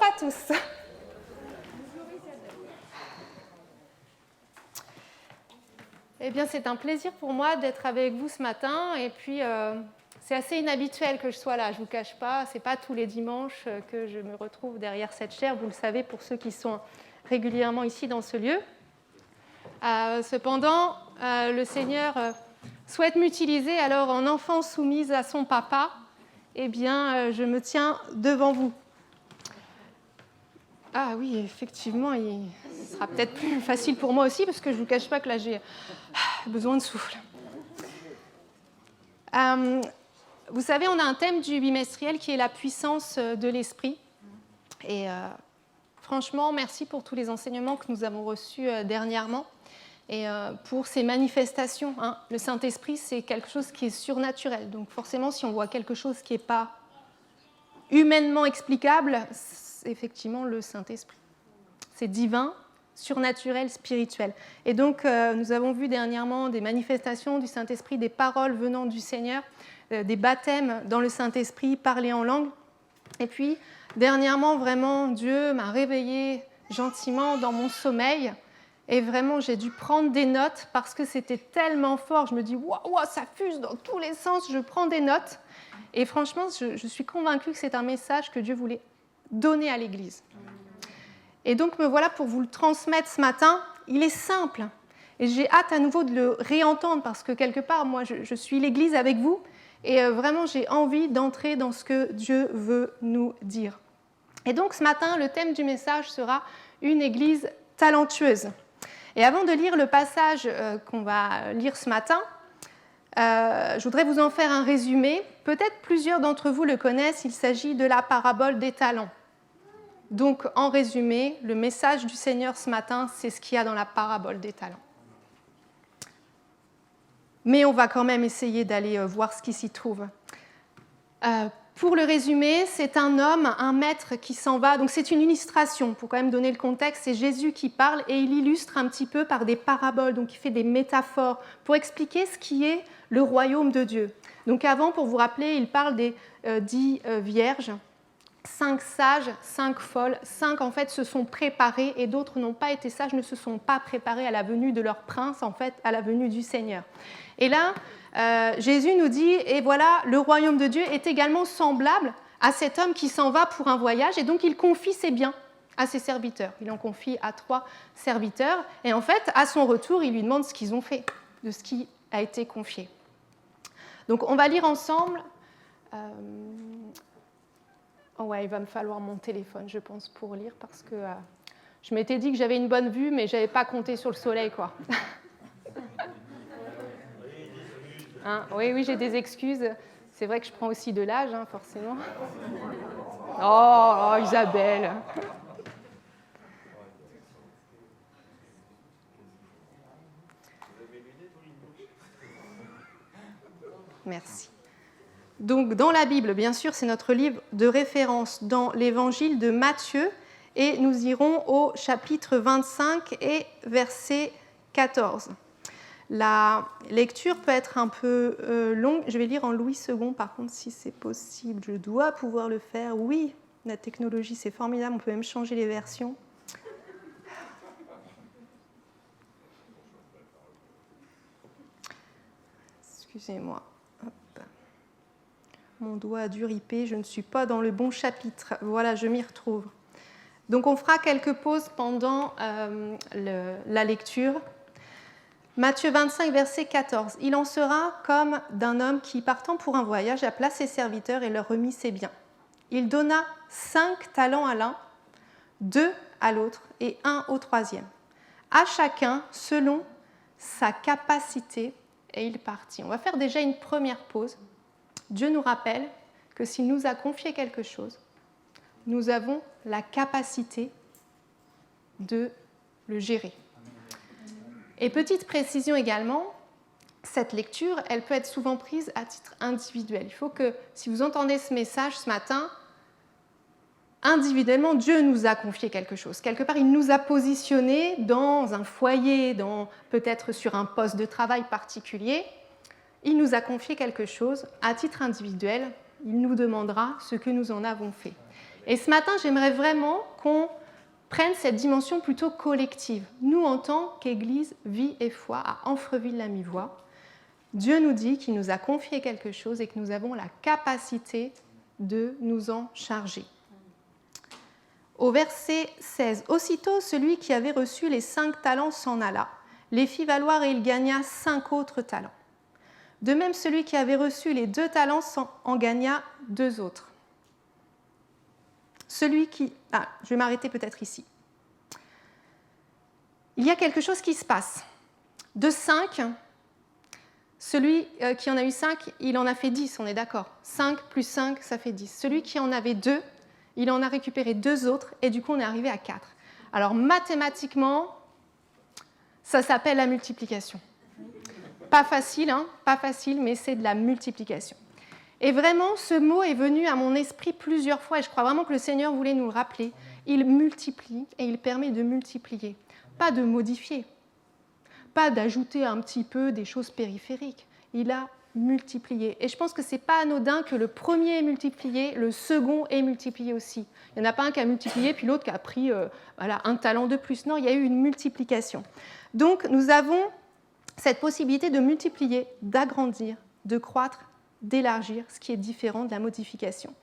à tous. Eh bien, c'est un plaisir pour moi d'être avec vous ce matin. Et puis, c'est assez inhabituel que je sois là, je ne vous cache pas. Ce n'est pas tous les dimanches que je me retrouve derrière cette chaire. Vous le savez pour ceux qui sont régulièrement ici dans ce lieu. Cependant, le Seigneur souhaite m'utiliser. Alors, en enfant soumise à son papa, eh bien, je me tiens devant vous. Ah oui, effectivement, ce sera peut-être plus facile pour moi aussi, parce que je ne vous cache pas que là, j'ai besoin de souffle. Vous savez, on a un thème du bimestriel qui est la puissance de l'esprit. Et franchement, merci pour tous les enseignements que nous avons reçus dernièrement. Et pour ces manifestations, hein. Le Saint-Esprit, c'est quelque chose qui est surnaturel. Donc forcément, si on voit quelque chose qui n'est pas humainement explicable, c'est effectivement le Saint-Esprit. C'est divin, surnaturel, spirituel. Et donc, nous avons vu dernièrement des manifestations du Saint-Esprit, des paroles venant du Seigneur, des baptêmes dans le Saint-Esprit, parler en langue. Et puis, dernièrement, vraiment, Dieu m'a réveillée gentiment dans mon sommeil. Et vraiment, j'ai dû prendre des notes parce que c'était tellement fort. Je me dis, waouh, ça fuse dans tous les sens. Je prends des notes. Et franchement, je suis convaincue que c'est un message que Dieu voulait donner à l'Église. Et donc, me voilà pour vous le transmettre ce matin. Il est simple. Et j'ai hâte à nouveau de le réentendre parce que quelque part, moi, je suis l'Église avec vous. Et vraiment, j'ai envie d'entrer dans ce que Dieu veut nous dire. Et donc, ce matin, le thème du message sera une Église talentueuse. Et avant de lire le passage qu'on va lire ce matin, je voudrais vous en faire un résumé. Peut-être plusieurs d'entre vous le connaissent, il s'agit de la parabole des talents. Donc, en résumé, le message du Seigneur ce matin, c'est ce qu'il y a dans la parabole des talents. Mais on va quand même essayer d'aller voir ce qui s'y trouve. Pour le résumer, c'est un homme, un maître qui s'en va. Donc c'est une illustration, pour quand même donner le contexte. C'est Jésus qui parle et il illustre un petit peu par des paraboles. Donc il fait des métaphores pour expliquer ce qui est le royaume de Dieu. Donc avant, pour vous rappeler, il parle des 10 vierges. 5 sages, 5 folles, 5 en fait se sont préparés et d'autres n'ont pas été sages, ne se sont pas préparés à la venue de leur prince, en fait, à la venue du Seigneur. Et là, Jésus nous dit, et voilà, le royaume de Dieu est également semblable à cet homme qui s'en va pour un voyage et donc il confie ses biens à ses serviteurs. Il en confie à 3 serviteurs et en fait, à son retour, il lui demande ce qu'ils ont fait, de ce qui a été confié. Donc on va lire ensemble... Oh ouais, il va me falloir mon téléphone, je pense, pour lire, parce que je m'étais dit que j'avais une bonne vue, mais je n'avais pas compté sur le soleil, quoi. Hein, oui, j'ai des excuses. C'est vrai que je prends aussi de l'âge, hein, forcément. Oh, Isabelle. Merci. Donc, dans la Bible, bien sûr, c'est notre livre de référence dans l'évangile de Matthieu, et nous irons au chapitre 25 et verset 14. La lecture peut être un peu longue. Je vais lire en Louis II, par contre, si c'est possible. Je dois pouvoir le faire. Oui, la technologie, c'est formidable. On peut même changer les versions. Excusez-moi. Mon doigt a dû riper, je ne suis pas dans le bon chapitre. Voilà, je m'y retrouve. Donc on fera quelques pauses pendant la lecture. Matthieu 25, verset 14. « Il en sera comme d'un homme qui, partant pour un voyage, appela ses serviteurs et leur remit ses biens. Il donna 5 talents à l'un, 2 à l'autre et 1 au troisième. À chacun selon sa capacité, et il partit. » On va faire déjà une première pause. Dieu nous rappelle que s'il nous a confié quelque chose, nous avons la capacité de le gérer. Et petite précision également, cette lecture, elle peut être souvent prise à titre individuel. Il faut que, si vous entendez ce message ce matin, individuellement, Dieu nous a confié quelque chose. Quelque part, il nous a positionnés dans un foyer, peut-être sur un poste de travail particulier. Il nous a confié quelque chose à titre individuel. Il nous demandera ce que nous en avons fait. Et ce matin, j'aimerais vraiment qu'on prenne cette dimension plutôt collective. Nous, en tant qu'Église Vie et Foi à Amfreville-la-Mi-Voix, Dieu nous dit qu'il nous a confié quelque chose et que nous avons la capacité de nous en charger. Au verset 16, « Aussitôt, celui qui avait reçu les 5 talents s'en alla, les fit valoir et il gagna 5 autres talents. De même, celui qui avait reçu les 2 talents en gagna 2 autres. Celui qui... je vais m'arrêter peut-être ici. Il y a quelque chose qui se passe. De 5, celui qui en a eu 5, il en a fait 10, on est d'accord. 5 plus 5, ça fait 10. Celui qui en avait 2, il en a récupéré 2 autres, et du coup, on est arrivé à 4. Alors, mathématiquement, ça s'appelle la multiplication. Pas facile, hein, pas facile, mais c'est de la multiplication. Et vraiment, ce mot est venu à mon esprit plusieurs fois, et je crois vraiment que le Seigneur voulait nous le rappeler. Il multiplie, et il permet de multiplier. Pas de modifier, pas d'ajouter un petit peu des choses périphériques. Il a multiplié. Et je pense que ce n'est pas anodin que le premier est multiplié, le second est multiplié aussi. Il n'y en a pas un qui a multiplié, puis l'autre qui a pris un talent de plus. Non, il y a eu une multiplication. Donc, nous avons cette possibilité de multiplier, d'agrandir, de croître, d'élargir, ce qui est différent de la modification.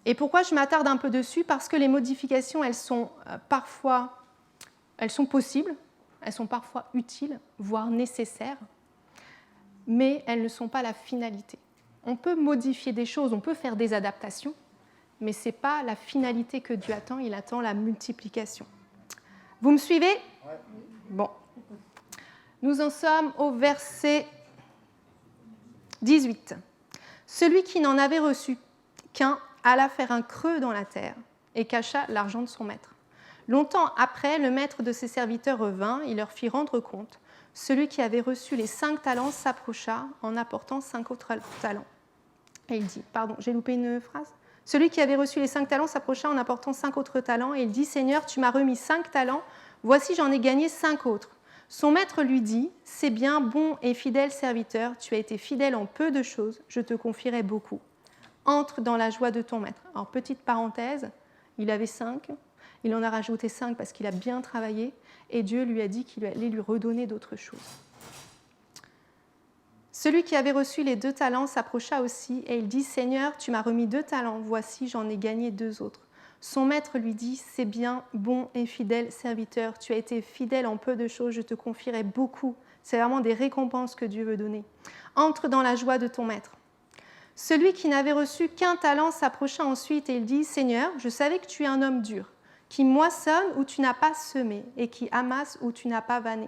Et pourquoi je m'attarde un peu dessus ? Parce que les modifications, elles sont possibles, elles sont parfois utiles, voire nécessaires, mais elles ne sont pas la finalité. On peut modifier des choses, on peut faire des adaptations, mais ce n'est pas la finalité que Dieu attend, il attend la multiplication. Vous me suivez ? Ouais. Bon. Nous en sommes au verset 18. Celui qui n'en avait reçu qu'un alla faire un creux dans la terre et cacha l'argent de son maître. Longtemps après, le maître de ses serviteurs revint, il leur fit rendre compte. Celui qui avait reçu les 5 talents s'approcha en apportant 5 autres talents. Et il dit, j'ai loupé une phrase. Celui qui avait reçu les 5 talents s'approcha en apportant 5 autres talents et il dit, Seigneur, tu m'as remis 5 talents, voici j'en ai gagné 5 autres. Son maître lui dit, c'est bien, bon et fidèle serviteur, tu as été fidèle en peu de choses, je te confierai beaucoup. Entre dans la joie de ton maître. Alors, petite parenthèse, il avait 5, il en a rajouté 5 parce qu'il a bien travaillé, et Dieu lui a dit qu'il allait lui redonner d'autres choses. Celui qui avait reçu les 2 talents s'approcha aussi, et il dit, Seigneur, tu m'as remis 2 talents, voici j'en ai gagné 2 autres. Son maître lui dit, c'est bien, bon et fidèle serviteur, tu as été fidèle en peu de choses, je te confierai beaucoup. C'est vraiment des récompenses que Dieu veut donner. Entre dans la joie de ton maître. Celui qui n'avait reçu qu'un talent s'approcha ensuite et il dit, Seigneur, je savais que tu es un homme dur, qui moissonne où tu n'as pas semé et qui amasse où tu n'as pas vanné.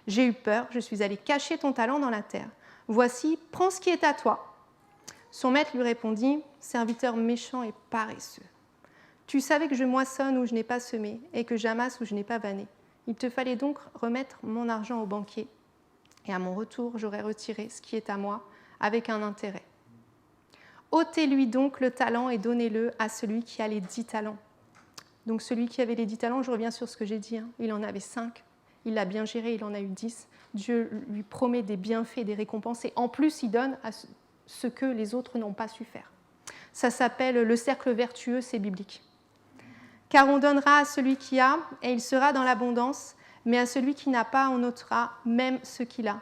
J'ai eu peur, je suis allé cacher ton talent dans la terre. Voici, prends ce qui est à toi. Son maître lui répondit, serviteur méchant et paresseux. Tu savais que je moissonne où je n'ai pas semé et que j'amasse où je n'ai pas vanné. Il te fallait donc remettre mon argent au banquier. Et à mon retour, j'aurais retiré ce qui est à moi avec un intérêt. Ôtez-lui donc le talent et donnez-le à celui qui a les 10 talents. Donc celui qui avait les 10 talents, je reviens sur ce que j'ai dit, il en avait 5. Il l'a bien géré, il en a eu 10. Dieu lui promet des bienfaits, des récompenses. Et en plus, il donne à ce que les autres n'ont pas su faire. Ça s'appelle le cercle vertueux, c'est biblique. Car on donnera à celui qui a, et il sera dans l'abondance, mais à celui qui n'a pas, on ôtera même ce qu'il a.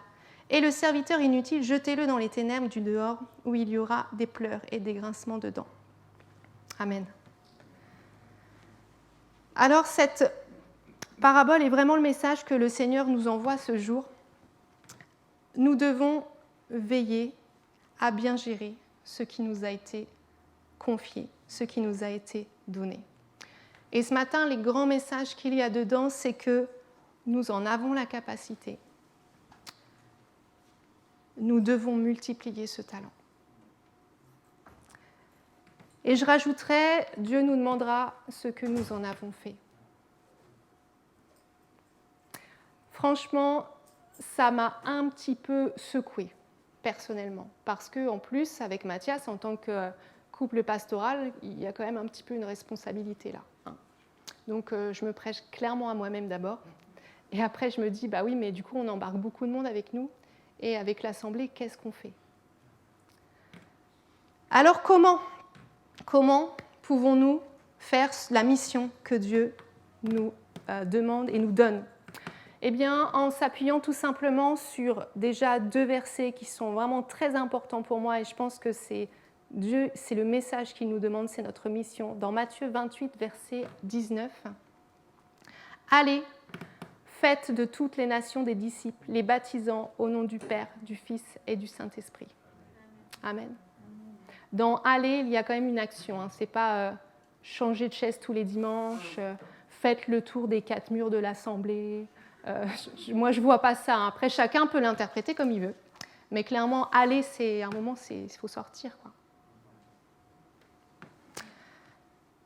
Et le serviteur inutile, jetez-le dans les ténèbres du dehors, où il y aura des pleurs et des grincements de dents. Amen. Alors, cette parabole est vraiment le message que le Seigneur nous envoie ce jour. Nous devons veiller à bien gérer ce qui nous a été confié, ce qui nous a été donné. Et ce matin, les grands messages qu'il y a dedans, c'est que nous en avons la capacité. Nous devons multiplier ce talent. Et je rajouterai, Dieu nous demandera ce que nous en avons fait. Franchement, ça m'a un petit peu secouée, personnellement. Parce qu'en plus, avec Mathias, en tant que couple pastoral, il y a quand même un petit peu une responsabilité là. Donc, je me prêche clairement à moi-même d'abord. Et après, je me dis, bah oui, mais du coup, on embarque beaucoup de monde avec nous. Et avec l'Assemblée, qu'est-ce qu'on fait ? Alors, comment pouvons-nous faire la mission que Dieu nous demande et nous donne? Eh bien, en s'appuyant tout simplement sur déjà 2 versets qui sont vraiment très importants pour moi, et je pense que c'est Dieu, c'est le message qu'il nous demande, c'est notre mission. Dans Matthieu 28, verset 19, « Allez, faites de toutes les nations des disciples, les baptisant au nom du Père, du Fils et du Saint-Esprit. » Amen. Dans « aller », il y a quand même une action. Ce n'est pas changer de chaise tous les dimanches, faites le tour des 4 murs de l'Assemblée. Moi, je ne vois pas ça. Après, chacun peut l'interpréter comme il veut. Mais clairement, aller, c'est un moment, il faut sortir, quoi.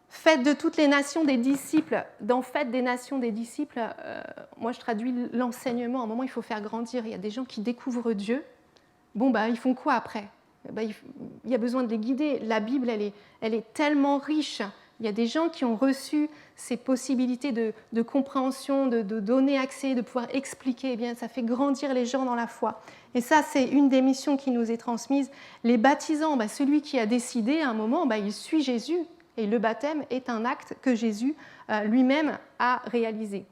Faites de toutes les nations des disciples. Dans Faites des nations des disciples, moi je traduis l'enseignement. À un moment, il faut faire grandir. Il y a des gens qui découvrent Dieu. Bon, ils font quoi après? Il y a besoin de les guider. La Bible, elle est tellement riche. Il y a des gens qui ont reçu ces possibilités de compréhension, de donner accès, de pouvoir expliquer. Eh bien, ça fait grandir les gens dans la foi. Et ça, c'est une des missions qui nous est transmise. Les baptisants, celui qui a décidé à un moment, il suit Jésus. Et le baptême est un acte que Jésus lui-même a réalisé.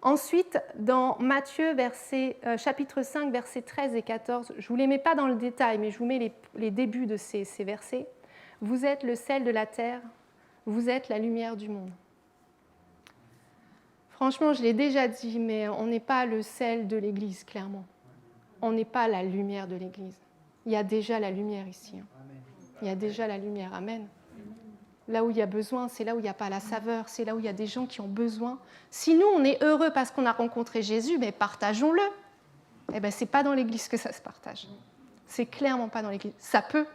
Ensuite, dans Matthieu, chapitre 5, versets 13 et 14, je ne vous les mets pas dans le détail, mais je vous mets les débuts de ces versets. « Vous êtes le sel de la terre, vous êtes la lumière du monde. » Franchement, je l'ai déjà dit, mais on n'est pas le sel de l'Église, clairement. On n'est pas la lumière de l'Église. Il y a déjà la lumière ici. Il y a déjà la lumière. Amen. Là où il y a besoin, c'est là où il n'y a pas la saveur, c'est là où il y a des gens qui ont besoin. Si nous, on est heureux parce qu'on a rencontré Jésus, mais partageons-le. Ce n'est pas dans l'Église que ça se partage. C'est clairement pas dans l'Église. Ça peut,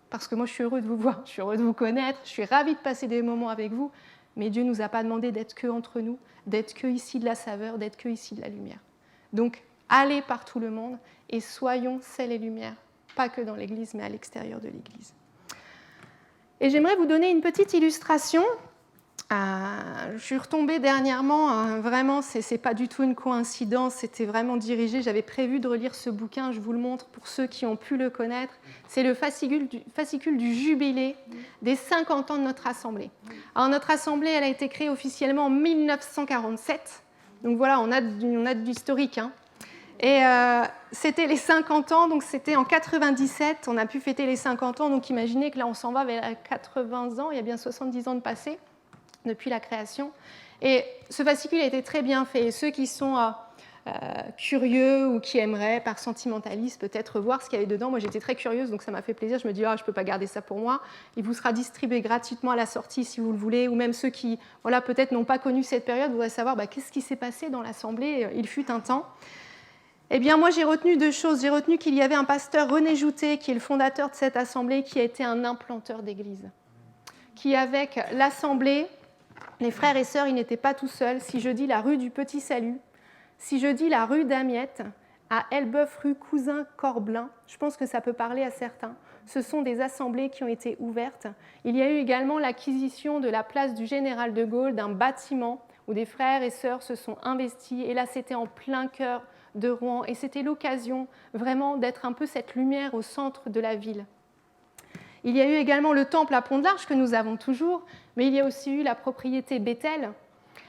parce que moi, je suis heureux de vous voir, je suis heureux de vous connaître, je suis ravie de passer des moments avec vous, mais Dieu ne nous a pas demandé d'être que entre nous, d'être que ici de la saveur, d'être que ici de la lumière. Donc, allez par tout le monde et soyons sel et lumière, pas que dans l'Église, mais à l'extérieur de l'Église. Et j'aimerais vous donner une petite illustration. Je suis retombée dernièrement, vraiment, ce n'est pas du tout une coïncidence, c'était vraiment dirigé. J'avais prévu de relire ce bouquin, je vous le montre pour ceux qui ont pu le connaître. C'est le fascicule du jubilé des 50 ans de notre Assemblée. Alors, notre Assemblée, elle a été créée officiellement en 1947. Donc voilà, on a de l'historique, hein. Et c'était les 50 ans, donc c'était en 97, on a pu fêter les 50 ans, donc imaginez que là on s'en va vers 80 ans, il y a bien 70 ans de passé depuis la création. Et ce fascicule a été très bien fait, et ceux qui sont curieux ou qui aimeraient, par sentimentalisme, peut-être voir ce qu'il y avait dedans, moi j'étais très curieuse, donc ça m'a fait plaisir, je me dis je ne peux pas garder ça pour moi, il vous sera distribué gratuitement à la sortie si vous le voulez, ou même ceux qui peut-être n'ont pas connu cette période voudraient savoir qu'est-ce qui s'est passé dans l'Assemblée, il fut un temps. Eh bien, moi, j'ai retenu 2 choses. J'ai retenu qu'il y avait un pasteur, René Joutet, qui est le fondateur de cette assemblée, qui a été un implanteur d'église. Qui, avec l'assemblée, les frères et sœurs, il n'était pas tout seul. Si je dis la rue du Petit Salut, si je dis la rue d'Amiette, à Elbeuf, rue Cousin-Corbelin, je pense que ça peut parler à certains. Ce sont des assemblées qui ont été ouvertes. Il y a eu également l'acquisition de la place du Général de Gaulle, d'un bâtiment où des frères et sœurs se sont investis. Et là, c'était en plein cœur de Rouen, et c'était l'occasion vraiment d'être un peu cette lumière au centre de la ville. Il y a eu également le temple à Pont-de-l'Arche que nous avons toujours, mais il y a aussi eu la propriété Bethel,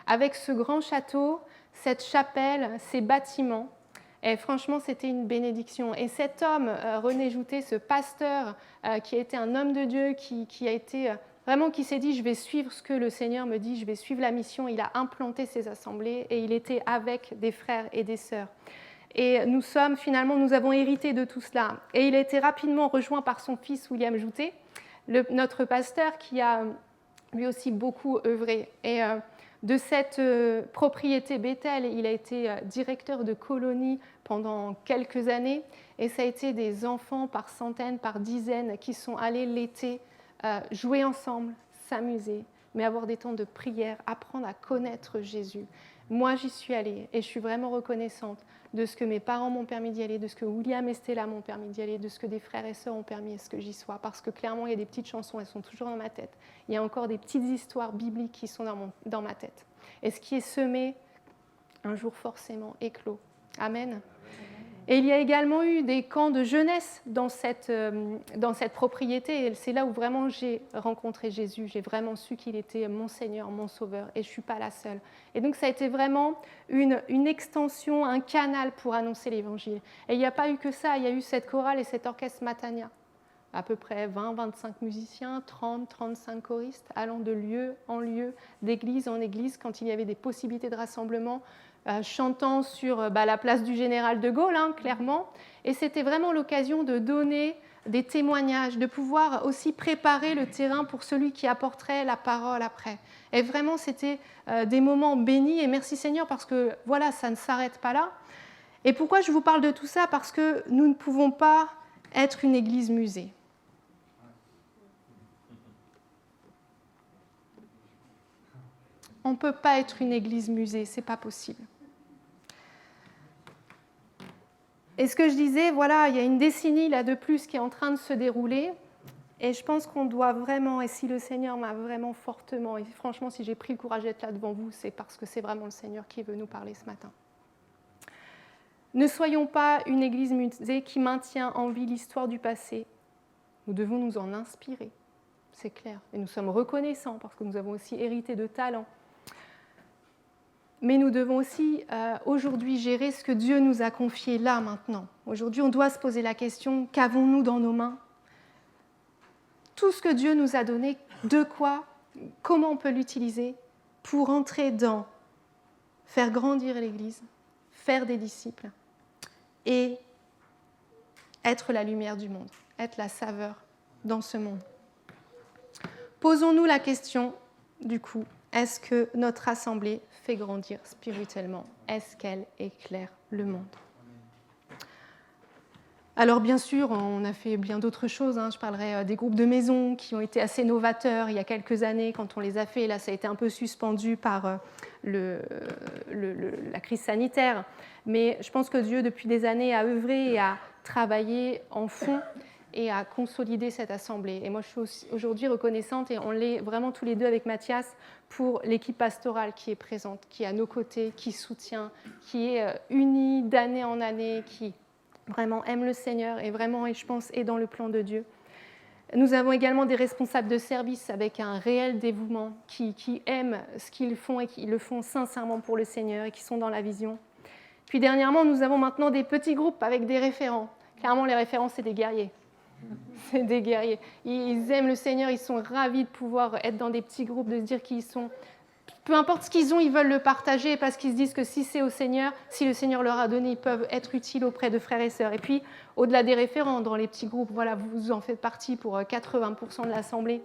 avec ce grand château, cette chapelle, ces bâtiments. Et franchement, c'était une bénédiction. Et cet homme, René Joutet, ce pasteur qui a été un homme de Dieu, qui a été vraiment, qui s'est dit, je vais suivre ce que le Seigneur me dit, je vais suivre la mission. Il a implanté ces assemblées et il était avec des frères et des sœurs. Et nous avons hérité de tout cela. Et il a été rapidement rejoint par son fils William Joutet, notre pasteur qui a lui aussi beaucoup œuvré. Et de cette propriété Bethel, il a été directeur de colonie pendant quelques années. Et ça a été des enfants par centaines, par dizaines qui sont allés l'été jouer ensemble, s'amuser, mais avoir des temps de prière, apprendre à connaître Jésus. Moi, j'y suis allée et je suis vraiment reconnaissante de ce que mes parents m'ont permis d'y aller, de ce que William et Stella m'ont permis d'y aller, de ce que des frères et sœurs ont permis à ce que j'y sois. Parce que clairement, il y a des petites chansons, elles sont toujours dans ma tête. Il y a encore des petites histoires bibliques qui sont dans ma tête. Et ce qui est semé, un jour forcément éclos. Amen. Et il y a également eu des camps de jeunesse dans cette propriété. Et c'est là où vraiment j'ai rencontré Jésus. J'ai vraiment su qu'il était mon Seigneur, mon Sauveur. Et je ne suis pas la seule. Et donc ça a été vraiment une extension, un canal pour annoncer l'Évangile. Et il n'y a pas eu que ça. Il y a eu cette chorale et cet orchestre Matania. À peu près 20-25 musiciens, 30-35 choristes, allant de lieu en lieu, d'église en église, quand il y avait des possibilités de rassemblement, chantant sur la place du Général de Gaulle, clairement. Et c'était vraiment l'occasion de donner des témoignages, de pouvoir aussi préparer le terrain pour celui qui apporterait la parole après. Et vraiment, c'était des moments bénis. Et merci Seigneur, parce que voilà, ça ne s'arrête pas là. Et pourquoi je vous parle de tout ça? Parce que nous ne pouvons pas être une église musée. On ne peut pas être une église musée, ce n'est pas possible. Et ce que je disais, voilà, il y a une décennie là de plus qui est en train de se dérouler, et je pense qu'on doit vraiment, et si le Seigneur m'a vraiment fortement, et franchement, si j'ai pris le courage d'être là devant vous, c'est parce que c'est vraiment le Seigneur qui veut nous parler ce matin. Ne soyons pas une église musée qui maintient en vie l'histoire du passé. Nous devons nous en inspirer, c'est clair, et nous sommes reconnaissants parce que nous avons aussi hérité de talents. Mais nous devons aussi aujourd'hui gérer ce que Dieu nous a confié là, maintenant. Aujourd'hui, on doit se poser la question, qu'avons-nous dans nos mains? Tout ce que Dieu nous a donné, de quoi, comment on peut l'utiliser pour entrer dans, faire grandir l'Église, faire des disciples et être la lumière du monde, être la saveur dans ce monde. Posons-nous la question, du coup, est-ce que notre assemblée fait grandir spirituellement? Est-ce qu'elle éclaire le monde? Alors bien sûr, on a fait bien d'autres choses. Je parlerai des groupes de maison qui ont été assez novateurs il y a quelques années quand on les a fait. Là, ça a été un peu suspendu par la crise sanitaire. Mais je pense que Dieu, depuis des années, a œuvré et a travaillé en fond et à consolider cette assemblée. Et moi, je suis aujourd'hui reconnaissante, et on l'est vraiment tous les deux avec Mathias, pour l'équipe pastorale qui est présente, qui est à nos côtés, qui soutient, qui est unie d'année en année, qui vraiment aime le Seigneur et vraiment, et je pense, est dans le plan de Dieu. Nous avons également des responsables de service avec un réel dévouement, qui aiment ce qu'ils font et qui le font sincèrement pour le Seigneur et qui sont dans la vision. Puis dernièrement, nous avons maintenant des petits groupes avec des référents. Clairement, les référents, c'est des guerriers. C'est des guerriers. Ils aiment le Seigneur, ils sont ravis de pouvoir être dans des petits groupes, de se dire qu'ils sont... Peu importe ce qu'ils ont, ils veulent le partager parce qu'ils se disent que si c'est au Seigneur, si le Seigneur leur a donné, ils peuvent être utiles auprès de frères et sœurs. Et puis, au-delà des référents, dans les petits groupes, voilà, vous en faites partie pour 80% de l'Assemblée.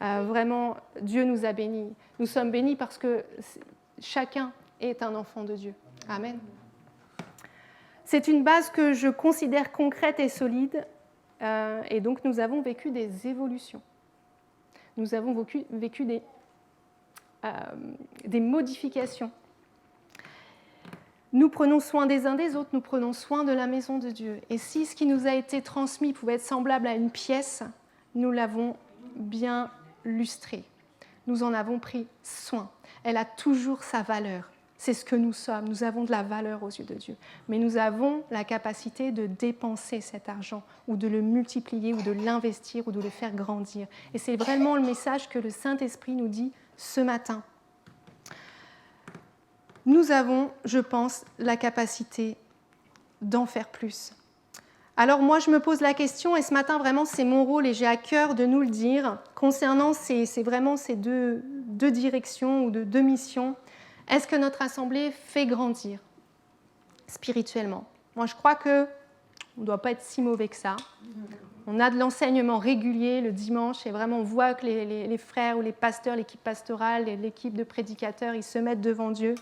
Vraiment, Dieu nous a bénis. Nous sommes bénis parce que chacun est un enfant de Dieu. Amen. C'est une base que je considère concrète et solide. Et donc, nous avons vécu des évolutions. Nous avons vécu des modifications. Nous prenons soin des uns des autres, nous prenons soin de la maison de Dieu. Et si ce qui nous a été transmis pouvait être semblable à une pièce, nous l'avons bien lustrée. Nous en avons pris soin. Elle a toujours sa valeur. C'est ce que nous sommes. Nous avons de la valeur aux yeux de Dieu. Mais nous avons la capacité de dépenser cet argent ou de le multiplier ou de l'investir ou de le faire grandir. Et c'est vraiment le message que le Saint-Esprit nous dit ce matin. Nous avons, je pense, la capacité d'en faire plus. Alors moi, je me pose la question, et ce matin, vraiment, c'est mon rôle, et j'ai à cœur de nous le dire, concernant vraiment ces deux directions ou deux missions. Est-ce que notre assemblée fait grandir spirituellement? Moi, je crois qu'on ne doit pas être si mauvais que ça. On a de l'enseignement régulier le dimanche, et vraiment, on voit que les frères ou les pasteurs, l'équipe pastorale, l'équipe de prédicateurs, ils se mettent devant Dieu.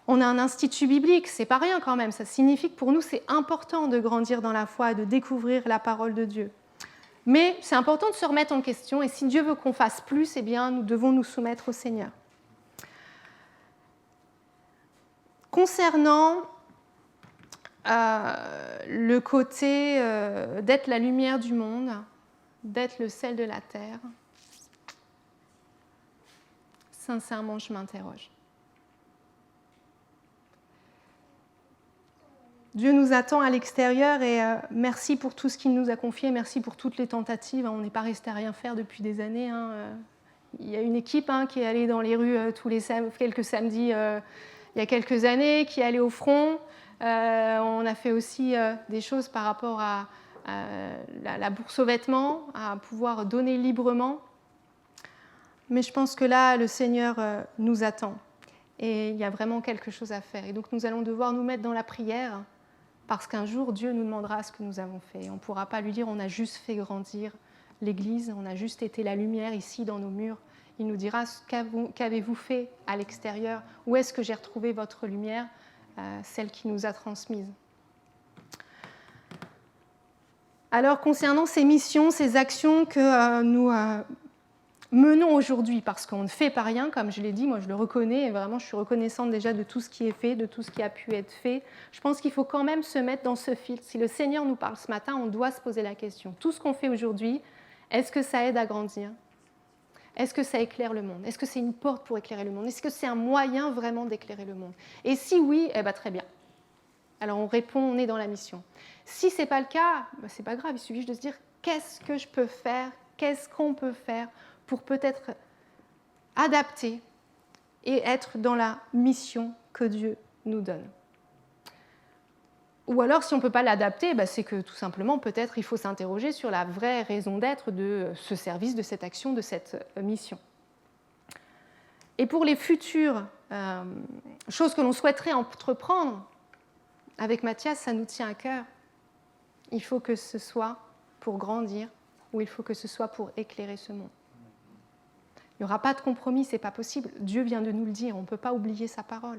On a un institut biblique, c'est pas rien quand même. Ça signifie que pour nous, c'est important de grandir dans la foi et de découvrir la parole de Dieu. Mais c'est important de se remettre en question, et si Dieu veut qu'on fasse plus, eh bien, nous devons nous soumettre au Seigneur. Concernant le côté d'être la lumière du monde, d'être le sel de la terre, sincèrement, je m'interroge. Dieu nous attend à l'extérieur et merci pour tout ce qu'il nous a confié, merci pour toutes les tentatives. On n'est pas resté à rien faire depuis des années. Il y a une équipe qui est allée dans les rues quelques samedis il y a quelques années, qui est allée au front. On a fait aussi des choses par rapport à la bourse aux vêtements, à pouvoir donner librement. Mais je pense que là, le Seigneur nous attend. Et il y a vraiment quelque chose à faire. Et donc nous allons devoir nous mettre dans la prière, parce qu'un jour, Dieu nous demandera ce que nous avons fait. On ne pourra pas lui dire, on a juste fait grandir l'Église, on a juste été la lumière ici dans nos murs. Il nous dira, qu'avez-vous fait à l'extérieur? Où est-ce que j'ai retrouvé votre lumière, celle qui nous a transmise? Alors, concernant ces missions, ces actions que nous menons aujourd'hui, parce qu'on ne fait pas rien, comme je l'ai dit, moi je le reconnais, et vraiment je suis reconnaissante déjà de tout ce qui est fait, de tout ce qui a pu être fait. Je pense qu'il faut quand même se mettre dans ce filtre. Si le Seigneur nous parle ce matin, on doit se poser la question. Tout ce qu'on fait aujourd'hui, est-ce que ça aide à grandir? Est-ce que ça éclaire le monde? Est-ce que c'est une porte pour éclairer le monde? Est-ce que c'est un moyen vraiment d'éclairer le monde? Et si oui, très bien. Alors on répond, on est dans la mission. Si ce n'est pas le cas, ce n'est pas grave, il suffit juste de se dire qu'est-ce que je peux faire? Qu'est-ce qu'on peut faire pour peut-être adapter et être dans la mission que Dieu nous donne. Ou alors, si on ne peut pas l'adapter, c'est que tout simplement, peut-être, il faut s'interroger sur la vraie raison d'être de ce service, de cette action, de cette mission. Et pour les futures choses que l'on souhaiterait entreprendre, avec Mathias, ça nous tient à cœur. Il faut que ce soit pour grandir, ou il faut que ce soit pour éclairer ce monde. Il n'y aura pas de compromis, ce n'est pas possible. Dieu vient de nous le dire, on ne peut pas oublier sa parole.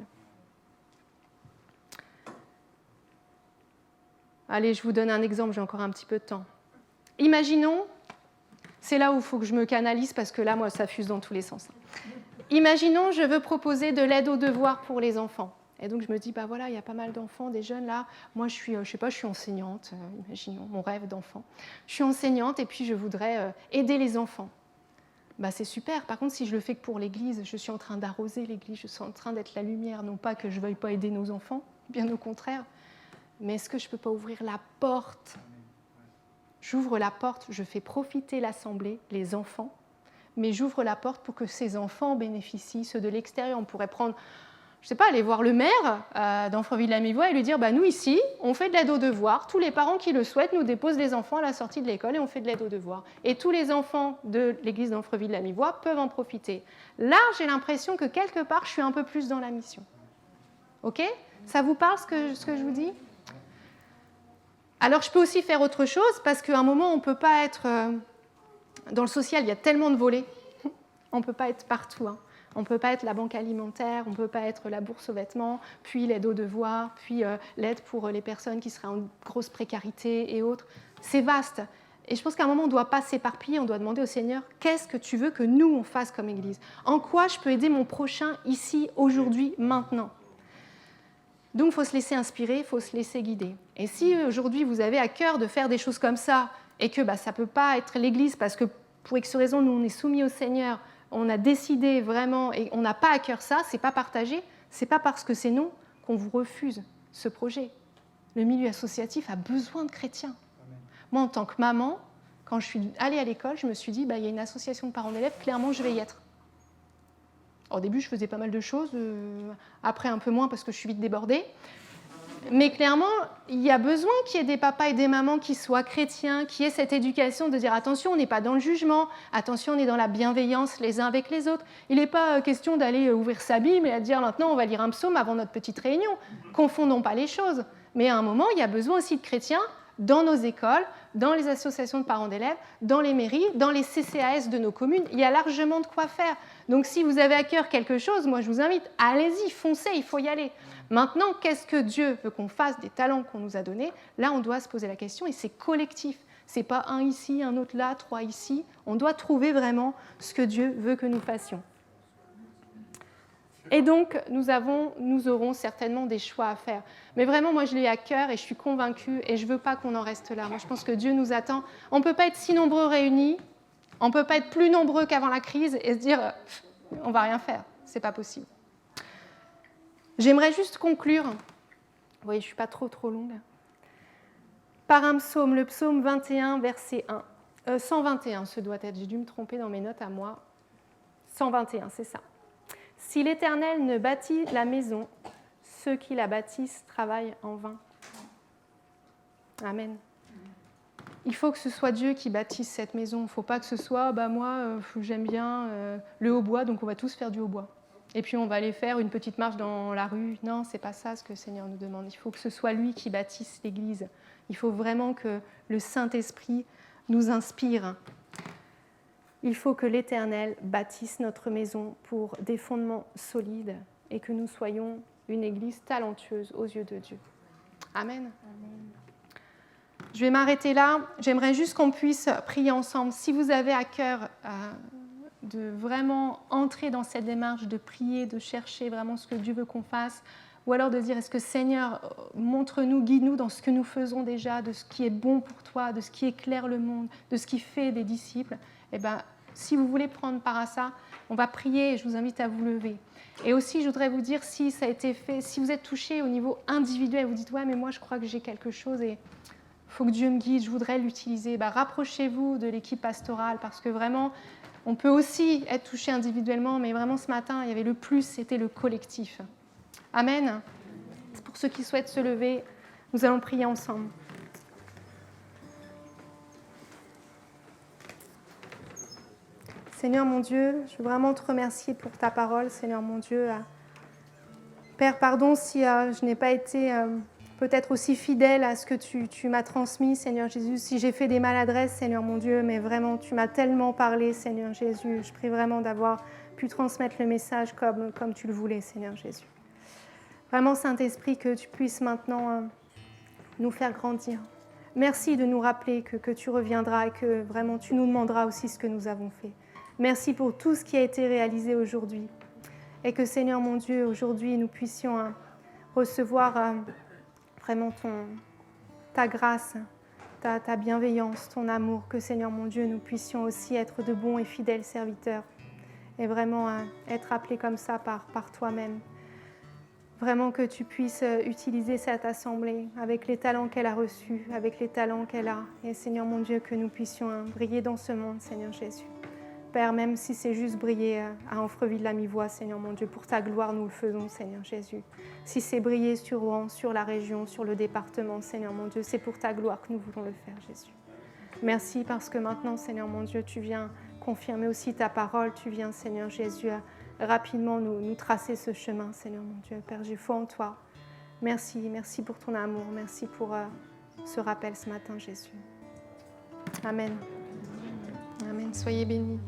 Allez, je vous donne un exemple, j'ai encore un petit peu de temps. Imaginons, c'est là où il faut que je me canalise, parce que là, moi, ça fuse dans tous les sens. Imaginons, je veux proposer de l'aide aux devoirs pour les enfants. Et donc, je me dis, voilà, il y a pas mal d'enfants, des jeunes là. Moi, je suis enseignante, imaginons, mon rêve d'enfant. Je suis enseignante et puis je voudrais aider les enfants. C'est super. Par contre, si je le fais que pour l'Église, je suis en train d'arroser l'Église, je suis en train d'être la lumière. Non pas que je ne veuille pas aider nos enfants, bien au contraire. Mais est-ce que je ne peux pas ouvrir la porte? J'ouvre la porte, je fais profiter l'Assemblée, les enfants, mais j'ouvre la porte pour que ces enfants bénéficient, ceux de l'extérieur. On pourrait prendre, je ne sais pas, aller voir le maire d'Amfreville-la-Mivoie et lui dire, nous ici, on fait de l'aide aux devoirs. Tous les parents qui le souhaitent nous déposent les enfants à la sortie de l'école et on fait de l'aide aux devoirs. Et tous les enfants de l'église d'Amfreville-la-Mivoie peuvent en profiter. Là, j'ai l'impression que quelque part, je suis un peu plus dans la mission. Ok? Ça vous parle ce que je vous dis? Alors, je peux aussi faire autre chose parce qu'à un moment, on ne peut pas être... dans le social, il y a tellement de volets. On ne peut pas être partout. On ne peut pas être la banque alimentaire, on ne peut pas être la bourse aux vêtements, puis l'aide aux devoirs, puis l'aide pour les personnes qui seraient en grosse précarité et autres. C'est vaste. Et je pense qu'à un moment, on ne doit pas s'éparpiller, on doit demander au Seigneur, qu'est-ce que tu veux que nous, on fasse comme Église? En quoi je peux aider mon prochain ici, aujourd'hui, maintenant? Donc, il faut se laisser inspirer, il faut se laisser guider. Et si aujourd'hui, vous avez à cœur de faire des choses comme ça, et que ça ne peut pas être l'Église, parce que pour X raison, nous, on est soumis au Seigneur, on a décidé vraiment, et on n'a pas à cœur ça, c'est pas partagé, c'est pas parce que c'est non qu'on vous refuse ce projet. Le milieu associatif a besoin de chrétiens. Amen. Moi, en tant que maman, quand je suis allée à l'école, je me suis dit, il y a une association de parents d'élèves, clairement, je vais y être. Au début, je faisais pas mal de choses, après un peu moins parce que je suis vite débordée. Mais clairement, il y a besoin qu'il y ait des papas et des mamans qui soient chrétiens, qui aient cette éducation de dire attention, on n'est pas dans le jugement, attention, on est dans la bienveillance les uns avec les autres. Il n'est pas question d'aller ouvrir sa Bible et à dire maintenant on va lire un psaume avant notre petite réunion. Confondons pas les choses. Mais à un moment, il y a besoin aussi de chrétiens dans nos écoles, dans les associations de parents d'élèves, dans les mairies, dans les CCAS de nos communes. Il y a largement de quoi faire. Donc si vous avez à cœur quelque chose, moi je vous invite, allez-y, foncez, il faut y aller. Maintenant, qu'est-ce que Dieu veut qu'on fasse des talents qu'on nous a donnés? Là, on doit se poser la question et c'est collectif. Ce n'est pas un ici, un autre là, 3 ici. On doit trouver vraiment ce que Dieu veut que nous fassions. Et donc, nous aurons certainement des choix à faire. Mais vraiment, moi, je l'ai à cœur et je suis convaincue et je ne veux pas qu'on en reste là. Moi, je pense que Dieu nous attend. On ne peut pas être si nombreux réunis, on ne peut pas être plus nombreux qu'avant la crise et se dire on ne va rien faire. Ce n'est pas possible. J'aimerais juste conclure Vous voyez, je ne suis pas trop longue. Par un psaume, le psaume 21, verset 1. 121, ce doit être, j'ai dû me tromper dans mes notes à moi. 121, c'est ça. Si l'Éternel ne bâtit la maison, ceux qui la bâtissent travaillent en vain. Amen. Il faut que ce soit Dieu qui bâtisse cette maison. Il ne faut pas que ce soit, moi, j'aime bien le hautbois, donc on va tous faire du hautbois. Et puis on va aller faire une petite marche dans la rue. Non, ce n'est pas ça ce que le Seigneur nous demande. Il faut que ce soit lui qui bâtisse l'Église. Il faut vraiment que le Saint-Esprit nous inspire. Il faut que l'Éternel bâtisse notre maison pour des fondements solides et que nous soyons une Église talentueuse aux yeux de Dieu. Amen. Amen. Je vais m'arrêter là. J'aimerais juste qu'on puisse prier ensemble. Si vous avez à cœur de vraiment entrer dans cette démarche de prier, de chercher vraiment ce que Dieu veut qu'on fasse, ou alors de dire, est-ce que Seigneur, montre-nous, guide-nous dans ce que nous faisons déjà, de ce qui est bon pour toi, de ce qui éclaire le monde, de ce qui fait des disciples, eh bien, si vous voulez prendre part à ça, on va prier et je vous invite à vous lever. Et aussi, je voudrais vous dire, si ça a été fait, si vous êtes touché au niveau individuel, vous dites, ouais, mais moi, je crois que j'ai quelque chose et il faut que Dieu me guide, je voudrais l'utiliser, rapprochez-vous de l'équipe pastorale parce que vraiment, on peut aussi être touché individuellement, mais vraiment ce matin, il y avait le plus, c'était le collectif. Amen. Pour ceux qui souhaitent se lever, nous allons prier ensemble. Seigneur mon Dieu, je veux vraiment te remercier pour ta parole, Seigneur mon Dieu. Père, pardon si je n'ai pas été peut-être aussi fidèle à ce que tu m'as transmis, Seigneur Jésus. Si j'ai fait des maladresses, Seigneur mon Dieu, mais vraiment, tu m'as tellement parlé, Seigneur Jésus. Je prie vraiment d'avoir pu transmettre le message comme tu le voulais, Seigneur Jésus. Vraiment, Saint-Esprit, que tu puisses maintenant nous faire grandir. Merci de nous rappeler que tu reviendras et que vraiment tu nous demanderas aussi ce que nous avons fait. Merci pour tout ce qui a été réalisé aujourd'hui. Et que, Seigneur mon Dieu, aujourd'hui, nous puissions recevoir vraiment ta grâce, ta bienveillance, ton amour. Que, Seigneur mon Dieu, nous puissions aussi être de bons et fidèles serviteurs et vraiment être appelés comme ça par toi-même. Vraiment que tu puisses utiliser cette assemblée avec les talents qu'elle a reçus, avec les talents qu'elle a. Et, Seigneur mon Dieu, que nous puissions briller dans ce monde, Seigneur Jésus. Père, même si c'est juste briller à Amfreville-la-Mi-Voix, Seigneur mon Dieu, pour ta gloire, nous le faisons, Seigneur Jésus. Si c'est briller sur Rouen, sur la région, sur le département, Seigneur mon Dieu, c'est pour ta gloire que nous voulons le faire, Jésus. Merci parce que maintenant, Seigneur mon Dieu, tu viens confirmer aussi ta parole. Tu viens, Seigneur Jésus, rapidement nous tracer ce chemin, Seigneur mon Dieu. Père, j'ai foi en toi. Merci pour ton amour. Merci pour ce rappel ce matin, Jésus. Amen. Amen. Soyez bénis.